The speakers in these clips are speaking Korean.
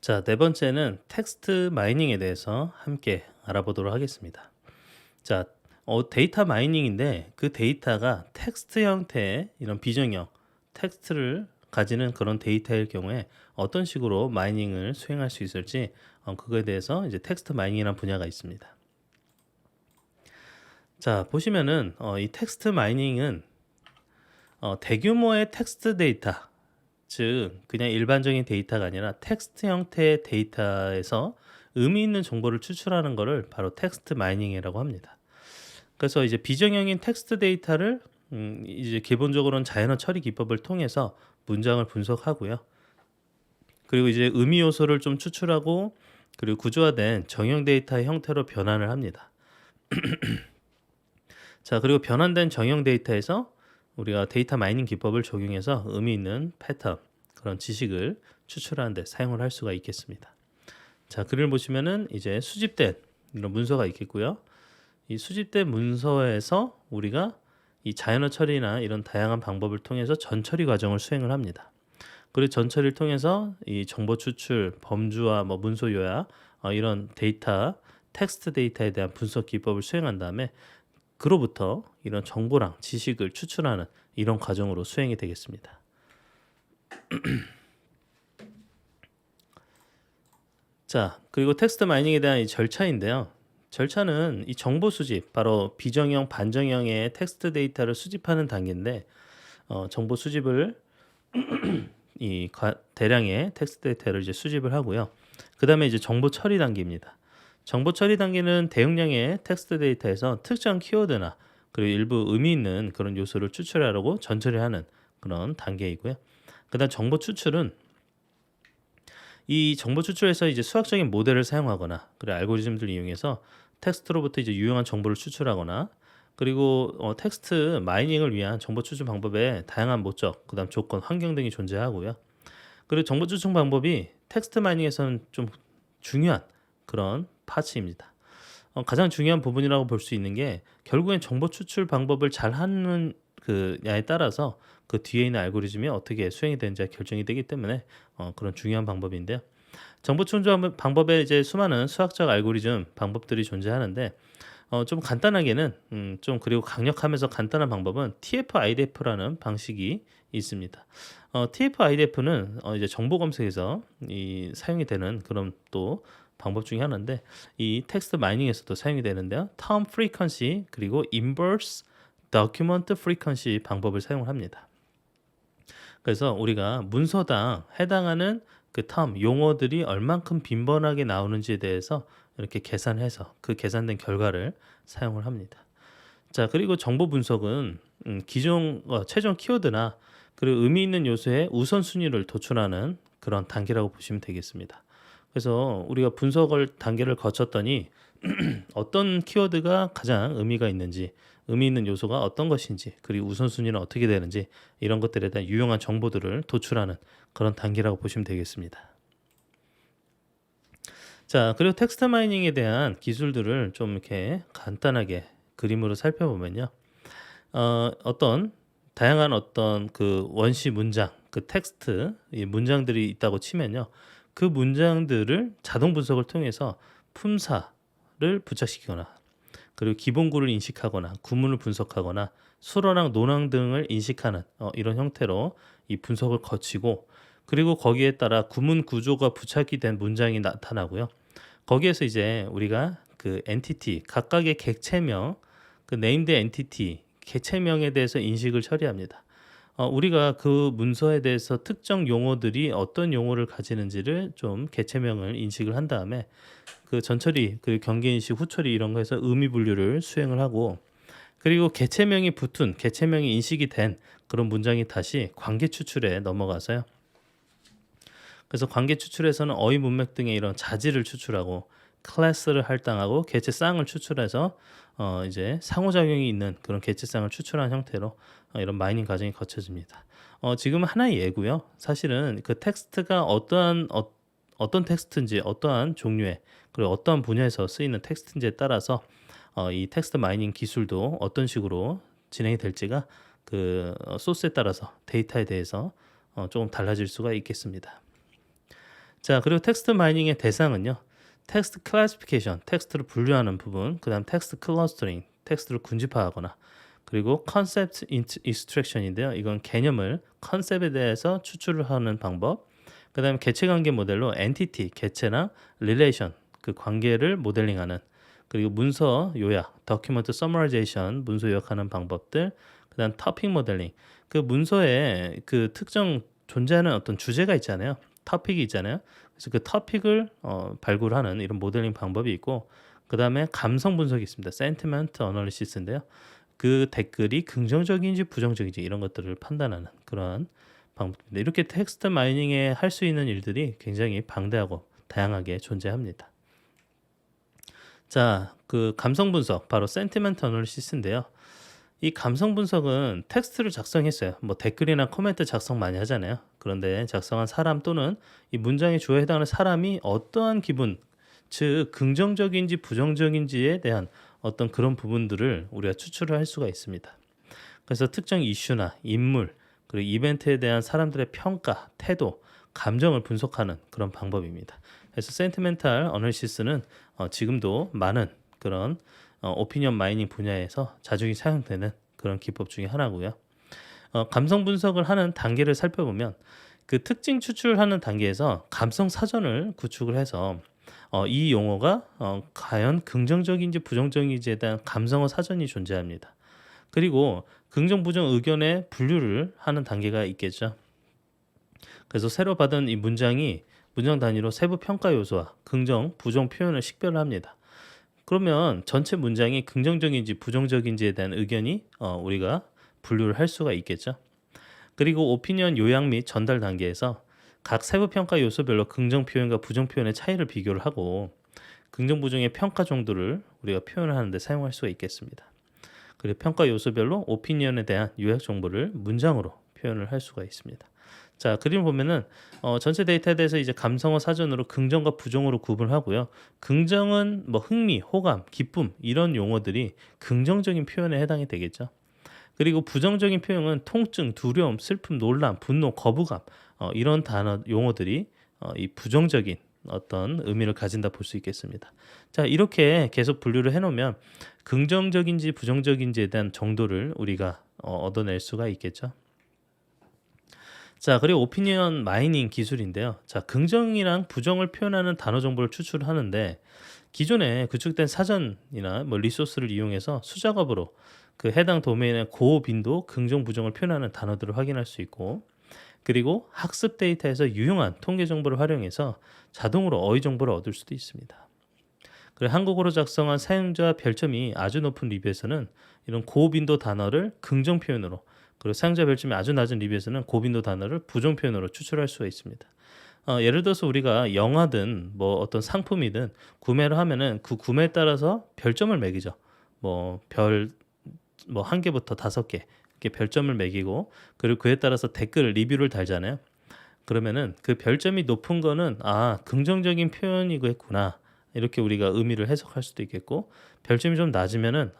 자, 네 번째는 텍스트 마이닝에 대해서 함께 알아보도록 하겠습니다. 자, 데이터 마이닝인데 그 데이터가 텍스트 형태의 이런 비정형 텍스트를 가지는 그런 데이터일 경우에 어떤 식으로 마이닝을 수행할 수 있을지 그거에 대해서 이제 텍스트 마이닝이라는 분야가 있습니다. 자, 보시면은 이 텍스트 마이닝은 대규모의 텍스트 데이터, 즉 그냥 일반적인 데이터가 아니라 텍스트 형태의 데이터에서 의미 있는 정보를 추출하는 것을 바로 텍스트 마이닝이라고 합니다. 그래서 이제 비정형인 텍스트 데이터를 이제 기본적으로는 자연어 처리 기법을 통해서 문장을 분석하고요. 그리고 이제 의미 요소를 좀 추출하고 그리고 구조화된 정형 데이터의 형태로 변환을 합니다. 자, 그리고 변환된 정형 데이터에서 우리가 데이터 마이닝 기법을 적용해서 의미 있는 패턴, 그런 지식을 추출하는 데 사용을 할 수가 있겠습니다. 자, 글을 보시면은 이제 수집된 이런 문서가 있겠고요. 이 수집된 문서에서 우리가 이 자연어 처리나 이런 다양한 방법을 통해서 전처리 과정을 수행을 합니다. 그리고 전처리를 통해서 이 정보 추출, 범주와 뭐 문서 요약, 이런 데이터, 텍스트 데이터에 대한 분석 기법을 수행한 다음에 그로부터 이런 정보랑 지식을 추출하는 이런 과정으로 수행이 되겠습니다. 자, 그리고 텍스트 마이닝에 대한 이 절차인데요. 절차는 이 정보 수집, 바로 비정형, 반정형의 텍스트 데이터를 수집하는 단계인데 정보 수집을 대량의 텍스트 데이터를 이제 수집을 하고요. 그다음에 이제 정보 처리 단계입니다. 정보 처리 단계는 대용량의 텍스트 데이터에서 특정 키워드나 그리고 일부 의미 있는 그런 요소를 추출하려고 전처리하는 그런 단계이고요. 그다음 정보 추출은 이 정보 추출에서 이제 수학적인 모델을 사용하거나 그리고 알고리즘들을 이용해서 텍스트로부터 이제 유용한 정보를 추출하거나 그리고 텍스트 마이닝을 위한 정보 추출 방법에 다양한 목적, 그다음 조건, 환경 등이 존재하고요. 그리고 정보 추출 방법이 텍스트 마이닝에서는 좀 중요한 그런 파츠입니다. 가장 중요한 부분이라고 볼 수 있는 게 결국엔 정보 추출 방법을 잘 하는 그냐에 따라서 그 뒤에 있는 알고리즘이 어떻게 수행이 되는지가 결정이 되기 때문에 그런 중요한 방법인데요. 정보 추출 방법에 이제 수많은 수학적 알고리즘 방법들이 존재하는데 좀 간단하게는 좀 그리고 강력하면서 간단한 방법은 TF-IDF라는 방식이 있습니다. TF-IDF는 이제 정보 검색에서 이 사용이 되는 그런 또 방법 중에 하나인데 이 텍스트 마이닝에서도 사용이 되는데요. term frequency 그리고 inverse document frequency 방법을 사용을 합니다. 그래서 우리가 문서당 해당하는 그 term 용어들이 얼만큼 빈번하게 나오는지에 대해서 이렇게 계산해서 그 계산된 결과를 사용을 합니다. 자, 그리고 정보 분석은 기존 최종 키워드나 그리고 의미 있는 요소의 우선순위를 도출하는 그런 단계라고 보시면 되겠습니다. 그래서 우리가 분석을 단계를 거쳤더니 어떤 키워드가 가장 의미가 있는지, 의미 있는 요소가 어떤 것인지, 그리고 우선순위는 어떻게 되는지 이런 것들에 대한 유용한 정보들을 도출하는 그런 단계라고 보시면 되겠습니다. 자, 그리고 텍스트 마이닝에 대한 기술들을 좀 이렇게 간단하게 그림으로 살펴보면요. 어떤 다양한 어떤 그 원시 문장, 그 텍스트, 이 문장들이 있다고 치면요. 그 문장들을 자동 분석을 통해서 품사를 부착시키거나 그리고 기본구를 인식하거나 구문을 분석하거나 수어랑 논항 등을 인식하는 이런 형태로 이 분석을 거치고 그리고 거기에 따라 구문 구조가 부착이 된 문장이 나타나고요. 거기에서 이제 우리가 그 엔티티 각각의 객체명 그 네임드 엔티티 객체명에 대해서 인식을 처리합니다. 우리가 그 문서에 대해서 특정 용어들이 어떤 용어를 가지는지를 좀 객체명을 인식을 한 다음에 그 전처리 그리고 경계인식 후처리 이런 거에서 의미 분류를 수행을 하고 그리고 객체명이 인식이 된 그런 문장이 다시 관계 추출에 넘어가서요. 그래서 관계 추출에서는 어휘 문맥 등의 이런 자질을 추출하고 클래스를 할당하고 객체쌍을 추출해서 이제 상호작용이 있는 그런 객체쌍을 추출한 형태로 이런 마이닝 과정이 거쳐집니다. 지금은 하나의 예고요. 사실은 그 텍스트가 어떤 텍스트인지 어떠한 종류의 그리고 어떠한 분야에서 쓰이는 텍스트인지에 따라서 이 텍스트 마이닝 기술도 어떤 식으로 진행이 될지가 그 소스에 따라서 데이터에 대해서 조금 달라질 수가 있겠습니다. 자, 그리고 텍스트 마이닝의 대상은요. 텍스트 클래시피케이션, 텍스트를 분류하는 부분, 그다음 텍스트 클러스터링, 텍스트를 군집화하거나, 그리고 컨셉트 익스트랙션인데요. 이건 개념을 컨셉에 대해서 추출을 하는 방법. 그다음에 개체 관계 모델로 엔티티, 개체나 릴레이션, 그 관계를 모델링하는, 그리고 문서 요약, document summarization, 문서 요약하는 방법들. 그다음 토픽 모델링, 그 문서에 그 특정 존재하는 어떤 주제가 있잖아요. 토픽이 있잖아요. 그래서 그 토픽을 발굴하는 이런 모델링 방법이 있고, 그다음에 감성 분석이 있습니다. sentiment analysis인데요. 그 댓글이 긍정적인지 부정적인지 이런 것들을 판단하는 그런 방법입니다. 이렇게 텍스트 마이닝에 할 수 있는 일들이 굉장히 방대하고 다양하게 존재합니다. 자, 그 감성 분석, 바로 센티멘트 어널리시스인데요. 이 감성 분석은 텍스트를 작성했어요. 뭐 댓글이나 코멘트 작성 많이 하잖아요. 그런데 작성한 사람 또는 이 문장의 주어에 해당하는 사람이 어떠한 기분, 즉 긍정적인지 부정적인지에 대한 어떤 그런 부분들을 우리가 추출을 할 수가 있습니다. 그래서 특정 이슈나 인물, 그리고 이벤트에 대한 사람들의 평가, 태도, 감정을 분석하는 그런 방법입니다. 그래서 센티멘탈 어널리시스는 지금도 많은 그런 오피니언 마이닝 분야에서 자주 사용되는 그런 기법 중에 하나고요. 감성 분석을 하는 단계를 살펴보면 그 특징 추출하는 단계에서 감성 사전을 구축을 해서 이 용어가 과연 긍정적인지 부정적인지에 대한 감성어 사전이 존재합니다. 그리고 긍정 부정 의견의 분류를 하는 단계가 있겠죠. 그래서 새로 받은 이 문장이 문장 단위로 세부 평가 요소와 긍정, 부정 표현을 식별합니다. 그러면 전체 문장이 긍정적인지 부정적인지에 대한 의견이 우리가 분류를 할 수가 있겠죠. 그리고 오피니언 요약 및 전달 단계에서 각 세부 평가 요소별로 긍정 표현과 부정 표현의 차이를 비교를 하고 긍정 부정의 평가 정도를 우리가 표현을 하는데 사용할 수가 있겠습니다. 그리고 평가 요소별로 오피니언에 대한 요약 정보를 문장으로 표현을 할 수가 있습니다. 자, 그림 보면은 전체 데이터에 대해서 이제 감성어 사전으로 긍정과 부정으로 구분하고요. 긍정은 뭐 흥미, 호감, 기쁨 이런 용어들이 긍정적인 표현에 해당이 되겠죠. 그리고 부정적인 표현은 통증, 두려움, 슬픔, 논란, 분노, 거부감 이런 단어 용어들이 이 부정적인 어떤 의미를 가진다 볼 수 있겠습니다. 자, 이렇게 계속 분류를 해놓으면 긍정적인지 부정적인지에 대한 정도를 우리가 얻어낼 수가 있겠죠. 자, 그리고 오피니언 마이닝 기술인데요. 자, 긍정이랑 부정을 표현하는 단어 정보를 추출하는데 기존에 구축된 사전이나 뭐 리소스를 이용해서 수작업으로 그 해당 도메인의 고빈도 긍정 부정을 표현하는 단어들을 확인할 수 있고, 그리고 학습 데이터에서 유용한 통계 정보를 활용해서 자동으로 어휘 정보를 얻을 수도 있습니다. 그리고 한국어로 작성한 사용자 별점이 아주 높은 리뷰에서는 이런 고빈도 단어를 긍정 표현으로, 그리고 사용자 별점이 아주 낮은 리뷰에서는 고빈도 단어를 부정 표현으로 추출할 수가 있습니다. 예를 들어서 우리가 영화든 뭐 어떤 상품이든 구매를 하면은 그 구매에 따라서 별점을 매기죠. 뭐 별 뭐 1개부터 5개 이렇게 별점을 매기고, 그리고 그에 따라서 댓글 리뷰를 달잖아요. 그러면은 그 별점이 높은 거는 긍정적인 표현이겠구나, 이렇게 우리가 의미를 해석할 수도 있겠고, 별점이 좀 낮으면은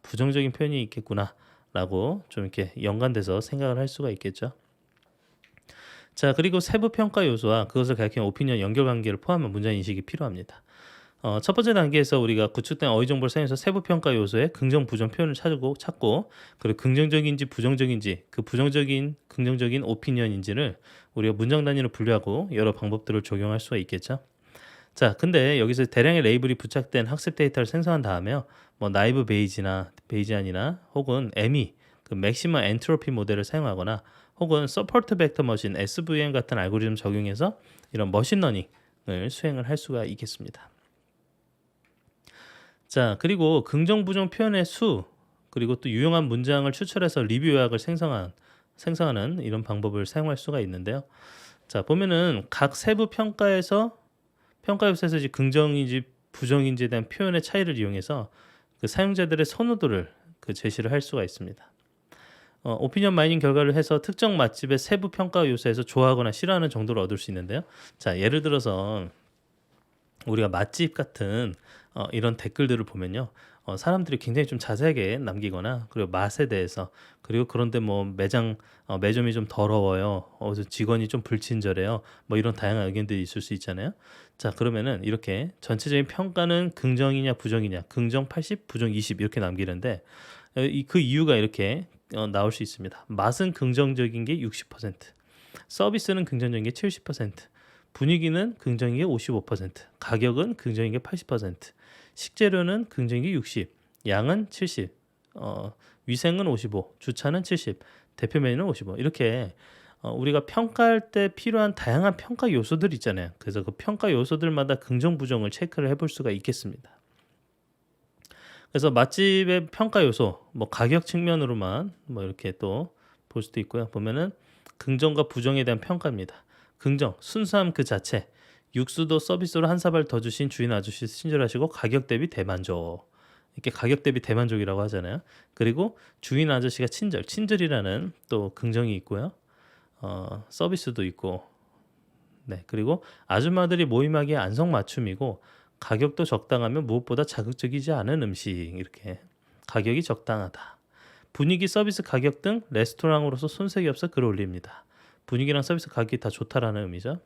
부정적인 표현이 있겠구나 라고 좀 이렇게 연관돼서 생각을 할 수가 있겠죠. 자, 그리고 세부 평가 요소와 그것을 가리키는 오피니언 연결 관계를 포함한 문장 인식이 필요합니다. 첫 번째 단계에서 우리가 구축된 어휘 정보를 사용해서 세부 평가 요소의 긍정 부정 표현을 찾고, 그리고 긍정적인지 부정적인지, 그 부정적인 긍정적인 오피니언인지를 우리가 문장 단위로 분류하고 여러 방법들을 적용할 수가 있겠죠. 자, 근데 여기서 대량의 레이블이 부착된 학습 데이터를 생성한 다음에요. 뭐 나이브 베이지안이나 혹은 ME그 맥시멈 엔트로피 모델을 사용하거나 혹은 서포트 벡터 머신 SVM 같은 알고리즘 적용해서 이런 머신러닝을 수행을 할 수가 있겠습니다. 자, 그리고 긍정 부정 표현의 수, 그리고 또 유용한 문장을 추출해서 리뷰 요약을 생성하는 이런 방법을 사용할 수가 있는데요. 자, 보면은 각 세부 평가 요소에서 이제 긍정인지 부정인지에 대한 표현의 차이를 이용해서 그 사용자들의 선호도를 제시를 할 수가 있습니다. 오피니언 마이닝 결과를 해서 특정 맛집의 세부 평가 요소에서 좋아하거나 싫어하는 정도를 얻을 수 있는데요. 자, 예를 들어서 우리가 맛집 같은 이런 댓글들을 보면요. 사람들이 굉장히 좀 자세하게 남기거나 그리고 맛에 대해서 그리고 그런데 뭐 매점이 좀 더러워요. 직원이 좀 불친절해요. 뭐 이런 다양한 의견들이 있을 수 있잖아요. 자, 그러면은 이렇게 전체적인 평가는 긍정이냐 부정이냐, 긍정 80, 부정 20 이렇게 남기는데 그 이유가 이렇게 나올 수 있습니다. 맛은 긍정적인 게 60%, 서비스는 긍정적인 게 70%, 분위기는 긍정적인 게 55%, 가격은 긍정적인 게 80%, 식재료는 긍정적인 게 60, 양은 70, 위생은 55, 주차는 70, 대표 메뉴는 55. 이렇게 우리가 평가할 때 필요한 다양한 평가 요소들 있잖아요. 그래서 그 평가 요소들마다 긍정 부정을 체크를 해볼 수가 있겠습니다. 그래서 맛집의 평가 요소, 뭐 가격 측면으로만 뭐 이렇게 또 볼 수도 있고요. 보면은 긍정과 부정에 대한 평가입니다. 긍정, 순수함 그 자체. 육수도 서비스로 한 사발 더 주신 주인 아저씨 친절하시고 가격 대비 대만족. 이렇게 가격 대비 대만족이라고 하잖아요. 그리고 주인 아저씨가 친절이라는 또 긍정이 있고요. 서비스도 있고, 네, 그리고 아줌마들이 모임하기에 안성맞춤이고 가격도 적당하면 무엇보다 자극적이지 않은 음식. 이렇게 가격이 적당하다. 분위기, 서비스, 가격 등 레스토랑으로서 손색이 없어 글 올립니다. 분위기랑 서비스, 가격이 다 좋다라는 의미죠.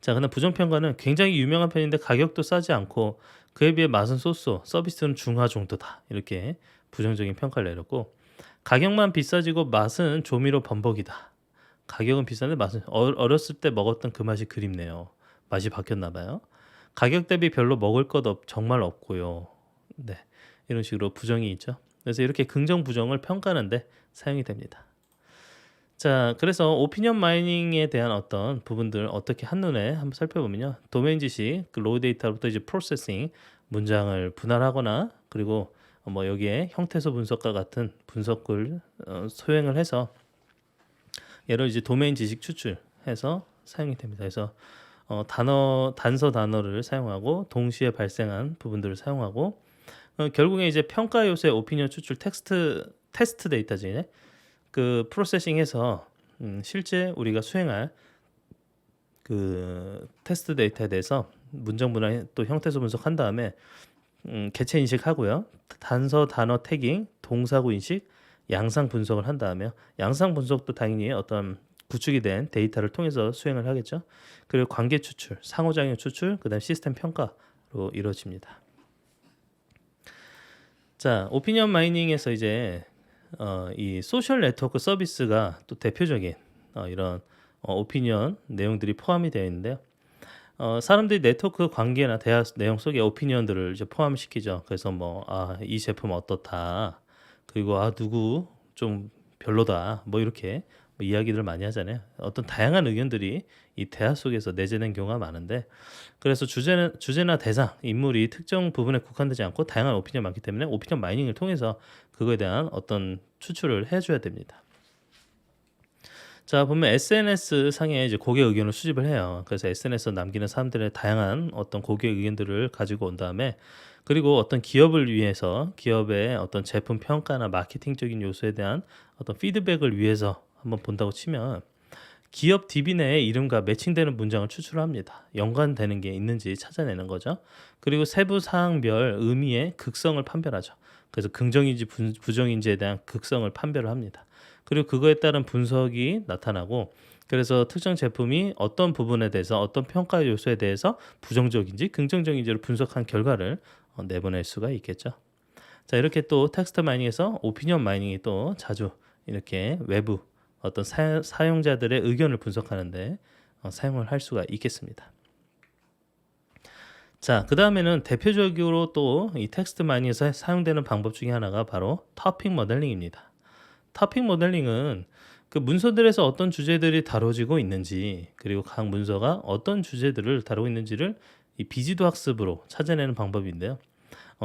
자, 그다음 부정평가는 굉장히 유명한 편인데 가격도 싸지 않고 그에 비해 맛은 쏘쏘, 서비스는 중하 정도다. 이렇게 부정적인 평가를 내렸고, 가격만 비싸지고 맛은 조미료 범벅이다. 가격은 비싼데 맛은 어렸을 때 먹었던 그 맛이 그립네요. 맛이 바뀌었나 봐요. 가격 대비 별로 먹을 것 정말 없고요. 네, 이런 식으로 부정이 있죠. 그래서 이렇게 긍정 부정을 평가하는데 사용이 됩니다. 자, 그래서 오피니언 마이닝에 대한 어떤 부분들 어떻게 한눈에 한번 살펴보면요. 도메인 지식, 그 로우 데이터부터 이제 프로세싱, 문장을 분할하거나 그리고 뭐 여기에 형태소 분석과 같은 분석을 소행을 해서 얘를 이제 도메인 지식 추출해서 사용이 됩니다. 그래서 단서 단어를 사용하고 동시에 발생한 부분들을 사용하고 결국에 이제 평가 요소의 오피니언 추출 테스트 데이터지. 그 프로세싱해서 실제 우리가 수행할 그 테스트 데이터에 대해서 문장 분할 또 형태소 분석한 다음에 개체 인식하고요. 단서 단어 태깅, 동사구 인식, 양상 분석을 한 다음에 양상 분석도 당연히 어떤 구축이 된 데이터를 통해서 수행을 하겠죠. 그리고 관계 추출, 상호작용 추출, 그다음 시스템 평가로 이루어집니다. 자, 오피니언 마이닝에서 이제 이 소셜 네트워크 서비스가 또 대표적인 이런 오피니언 내용들이 포함이 되어 있는데요. 사람들이 네트워크 관계나 대화 내용 속에 오피니언들을 이제 포함시키죠. 그래서 이 제품 어떻다. 그리고 누구 좀 별로다. 뭐 이렇게 이야기들 많이 하잖아요. 어떤 다양한 의견들이 이 대화 속에서 내재된 경우가 많은데, 그래서 주제나 대상, 인물이 특정 부분에 국한되지 않고 다양한 오피니언이 많기 때문에 오피니언 마이닝을 통해서 그거에 대한 어떤 추출을 해줘야 됩니다. 자, 보면 SNS 상에 이제 고객 의견을 수집을 해요. 그래서 SNS에 남기는 사람들의 다양한 어떤 고객 의견들을 가지고 온 다음에, 그리고 어떤 기업을 위해서 기업의 어떤 제품 평가나 마케팅적인 요소에 대한 어떤 피드백을 위해서 한번 본다고 치면 기업 DB 내의 이름과 매칭되는 문장을 추출합니다. 연관되는 게 있는지 찾아내는 거죠. 그리고 세부 사항별 의미의 극성을 판별하죠. 그래서 긍정인지 부정인지에 대한 극성을 판별을 합니다. 그리고 그거에 따른 분석이 나타나고, 그래서 특정 제품이 어떤 부분에 대해서 어떤 평가 요소에 대해서 부정적인지 긍정적인지를 분석한 결과를 내보낼 수가 있겠죠. 자, 이렇게 또 텍스트 마이닝에서 오피니언 마이닝이 또 자주 이렇게 외부 어떤 사용자들의 의견을 분석하는데 사용을 할 수가 있겠습니다. 자, 그 다음에는 대표적으로 또 이 텍스트 마이닝에서 사용되는 방법 중에 하나가 바로 토픽 모델링입니다. 토픽 모델링은 그 문서들에서 어떤 주제들이 다뤄지고 있는지, 그리고 각 문서가 어떤 주제들을 다루고 있는지를 이 비지도 학습으로 찾아내는 방법인데요.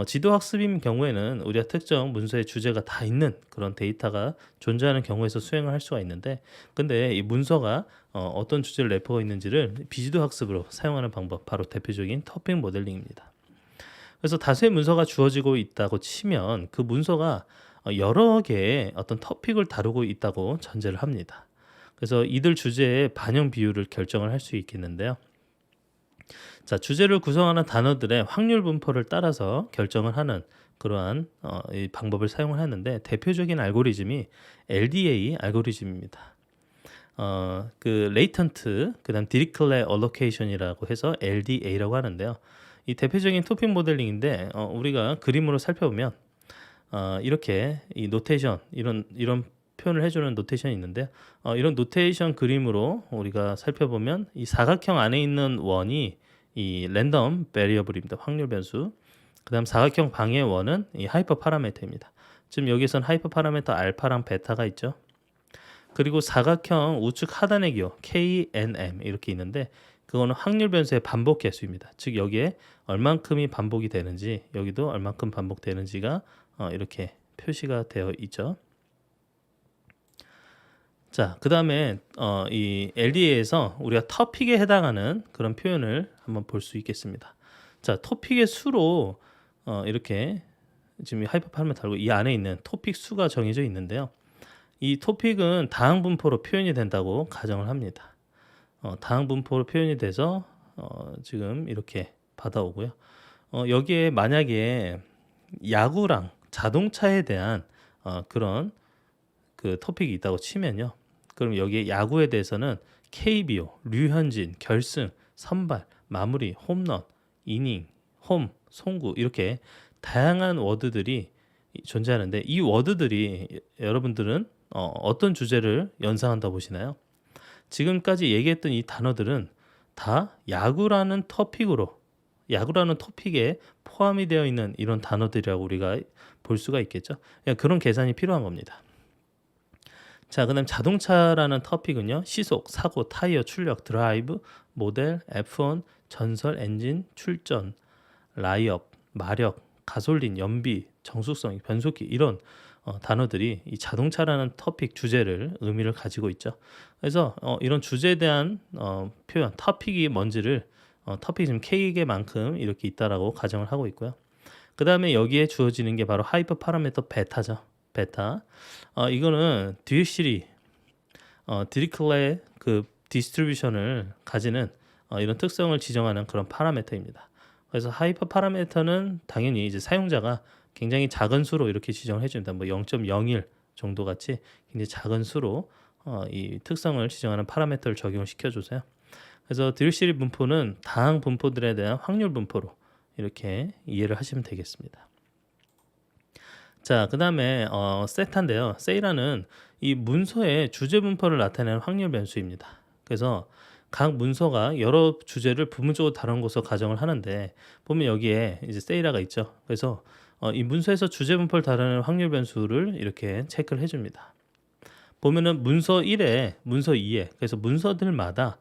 지도 학습인 경우에는 우리가 특정 문서의 주제가 다 있는 그런 데이터가 존재하는 경우에서 수행을 할 수가 있는데, 근데 이 문서가 어떤 주제를 내포하고 있는지를 비지도 학습으로 사용하는 방법, 바로 대표적인 토픽 모델링입니다. 그래서 다수의 문서가 주어지고 있다고 치면 그 문서가 여러 개의 어떤 토픽을 다루고 있다고 전제를 합니다. 그래서 이들 주제의 반영 비율을 결정을 할 수 있겠는데요. 자, 주제를 구성하는 단어들의 확률 분포를 따라서 결정을 하는 그러한 이 방법을 사용을 하는데 대표적인 알고리즘이 LDA 알고리즘입니다. 그 레이턴트 그다음 디리클레 어로케이션이라고 해서 LDA라고 하는데요. 이 대표적인 토픽 모델링인데 우리가 그림으로 살펴보면 이렇게 이 노테이션 이런 표현을 해주는 노테이션이 있는데 이런 노테이션 그림으로 우리가 살펴보면 이 사각형 안에 있는 원이 이 랜덤 베리어블입니다. 확률 변수. 그다음 사각형 방의 원은 이 하이퍼 파라미터입니다. 지금 여기선 하이퍼 파라미터 알파랑 베타가 있죠. 그리고 사각형 우측 하단의 기호 KNM 이렇게 있는데 그거는 확률 변수의 반복 개수입니다. 즉 여기에 얼만큼이 반복이 되는지 여기도 얼만큼 반복되는지가 이렇게 표시가 되어 있죠. 자, 그 다음에 이 LDA에서 우리가 토픽에 해당하는 그런 표현을 한번 볼 수 있겠습니다. 자, 토픽의 수로 이렇게 지금 하이퍼 파라미터 달고 이 안에 있는 토픽 수가 정해져 있는데요. 이 토픽은 다항 분포로 표현이 된다고 가정을 합니다. 다항 분포로 표현이 돼서 지금 이렇게 받아오고요. 여기에 만약에 야구랑 자동차에 대한 그런 그 토픽이 있다고 치면요. 그럼 여기에 야구에 대해서는 KBO, 류현진, 결승, 선발, 마무리, 홈런, 이닝, 홈, 송구 이렇게 다양한 워드들이 존재하는데 이 워드들이 여러분들은 어떤 주제를 연상한다 보시나요? 지금까지 얘기했던 이 단어들은 다 야구라는 토픽에 포함이 되어 있는 이런 단어들이라고 우리가 볼 수가 있겠죠. 그런 계산이 필요한 겁니다. 자, 그다음 자동차라는 토픽은요. 시속, 사고, 타이어, 출력, 드라이브, 모델, F1, 전설, 엔진, 출전, 라이업, 마력, 가솔린, 연비, 정숙성, 변속기 이런 단어들이 이 자동차라는 토픽 주제를 의미를 가지고 있죠. 그래서 이런 주제에 대한 표현, 토픽이 뭔지를 토픽이 지금 K개만큼 이렇게 있다라고 가정을 하고 있고요. 그 다음에 여기에 주어지는 게 바로 하이퍼 파라미터 베타죠. 베타. 이거는 듀시리 디리클레 그 디스트리뷰션을 가지는 이런 특성을 지정하는 그런 파라미터입니다. 그래서 하이퍼 파라미터는 당연히 이제 사용자가 굉장히 작은 수로 이렇게 지정을 해줍니다. 뭐 0.01 정도 같이 굉장히 작은 수로 이 특성을 지정하는 파라미터를 적용을 시켜주세요. 그래서 듀시리 분포는 다항 분포들에 대한 확률 분포로 이렇게 이해를 하시면 되겠습니다. 자, 그 다음에 세타인데요. 세이라는 이 문서의 주제 분포를 나타내는 확률 변수입니다. 그래서 각 문서가 여러 주제를 부분적으로 다룬 것으로 가정을 하는데 보면 여기에 이제 세이라가 있죠. 그래서 이 문서에서 주제 분포를 다루는 확률 변수를 이렇게 체크를 해줍니다. 보면은 문서 1에 문서 2에 그래서 문서들마다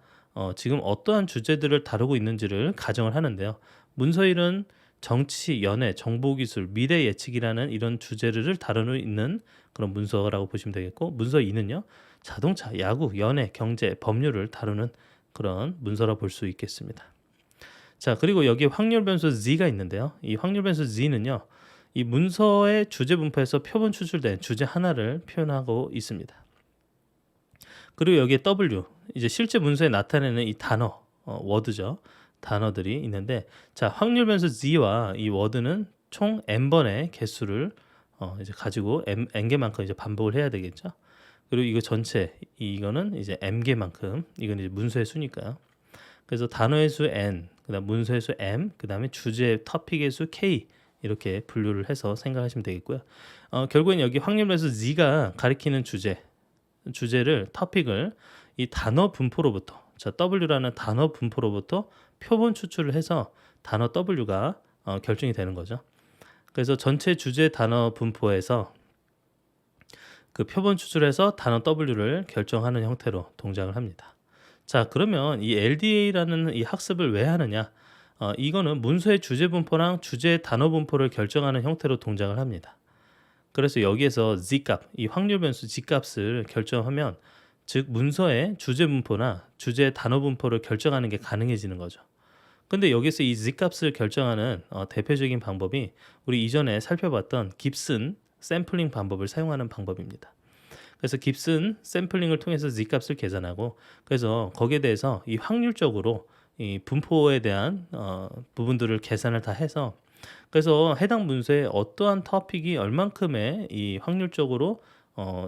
지금 어떠한 주제들을 다루고 있는지를 가정을 하는데요. 문서 1은 정치, 연애, 정보기술, 미래 예측이라는 이런 주제를 다루고 있는 그런 문서라고 보시면 되겠고 문서 2는요. 자동차, 야구, 연애, 경제, 법률을 다루는 그런 문서라 볼 수 있겠습니다. 자, 그리고 여기 확률 변수 Z가 있는데요. 이 확률 변수 Z는요. 이 문서의 주제 분포에서 표본 추출된 주제 하나를 표현하고 있습니다. 그리고 여기에 W, 이제 실제 문서에 나타내는 이 단어, 워드죠. 단어들이 있는데 자, 확률 변수 Z와 이 워드는 총 n번의 개수를 이제 가지고 n개만큼 이제 반복을 해야 되겠죠. 그리고 이거 전체 이거는 이제 m개만큼 이건 이제 문서의 수니까요. 그래서 단어의 수 n, 그다음 문서의 수 m, 그다음에 주제 토픽의 수 k 이렇게 분류를 해서 생각하시면 되겠고요. 결국엔 여기 확률 변수 Z가 가리키는 주제를 토픽을 이 단어 분포로부터 자, W라는 단어 분포로부터 표본 추출을 해서 단어 W가 결정이 되는 거죠. 그래서 전체 주제 단어 분포에서 그 표본 추출해서 단어 W를 결정하는 형태로 동작을 합니다. 자, 그러면 이 LDA라는 이 학습을 왜 하느냐? 이거는 문서의 주제 분포랑 주제 단어 분포를 결정하는 형태로 동작을 합니다. 그래서 여기에서 Z값, 이 확률 변수 Z값을 결정하면 즉 문서의 주제 분포나 주제 단어 분포를 결정하는 게 가능해지는 거죠. 근데 여기서 이 Z값을 결정하는 대표적인 방법이 우리 이전에 살펴봤던 깁슨 샘플링 방법을 사용하는 방법입니다. 그래서 깁슨 샘플링을 통해서 Z값을 계산하고 그래서 거기에 대해서 이 확률적으로 이 분포에 대한 부분들을 계산을 다 해서 그래서 해당 문서에 어떠한 토픽이 얼만큼의 이 확률적으로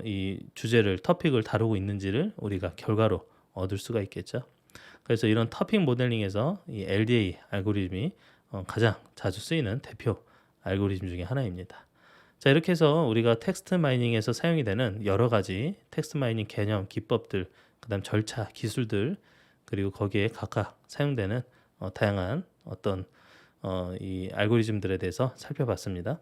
이 주제를 토픽을 다루고 있는지를 우리가 결과로 얻을 수가 있겠죠. 그래서 이런 토픽 모델링에서 이 LDA 알고리즘이 가장 자주 쓰이는 대표 알고리즘 중에 하나입니다. 자, 이렇게 해서 우리가 텍스트 마이닝에서 사용이 되는 여러 가지 텍스트 마이닝 개념, 기법들, 그다음 절차, 기술들, 그리고 거기에 각각 사용되는 다양한 어떤 이 알고리즘들에 대해서 살펴봤습니다.